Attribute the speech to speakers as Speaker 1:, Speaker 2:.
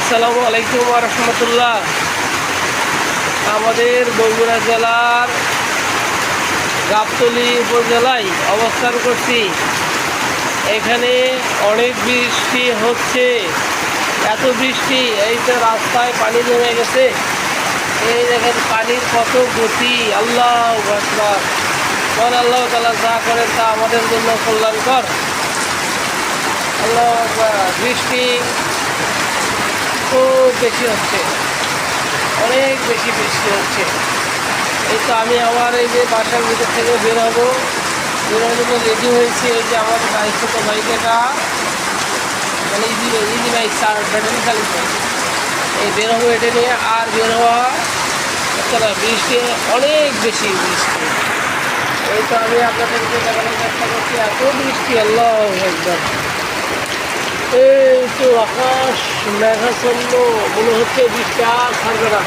Speaker 1: আসসালামু আলাইকুম ওয়া রাহমাতুল্লাহ। আমাদের বগুড়া জেলার গাবতলী উপজেলায় অবস্থান করছি। এখানে অনেক বৃষ্টি হচ্ছে, এত বৃষ্টি, এই তো রাস্তায় পানি জমে গেছে। এই দেখেন পানির কত গতি, আল্লাহু আকবার। আল্লাহ তাআলা যা করেন তা আমাদের জন্য কল্যাণকর। আল্লাহু আকবার। বৃষ্টি খুব বেশি হচ্ছে, অনেক বেশি বৃষ্টি হচ্ছে। এই তো আমি আমার এই যে বাসার ভিতর থেকে বেরোনোর জন্য রেডি হয়েছি। এই যে আমার বাইক, ছোটো বাইক, এটা মানে ইজি বাইক, ব্যাটারি চালিত। এই বেরোবো এটা নিয়ে, আর বের হওয়া হচ্ছে না, বৃষ্টি অনেক বেশি বৃষ্টি। এই তো আমি আপনাদেরকে দেখানোর চেষ্টা করছি, এত বৃষ্টি, আল্লাহু আকবার। এই তো আকাশ মেঘাচ্ছন্ন, মনে হচ্ছে বৃষ্টি আর ছাড়বে না।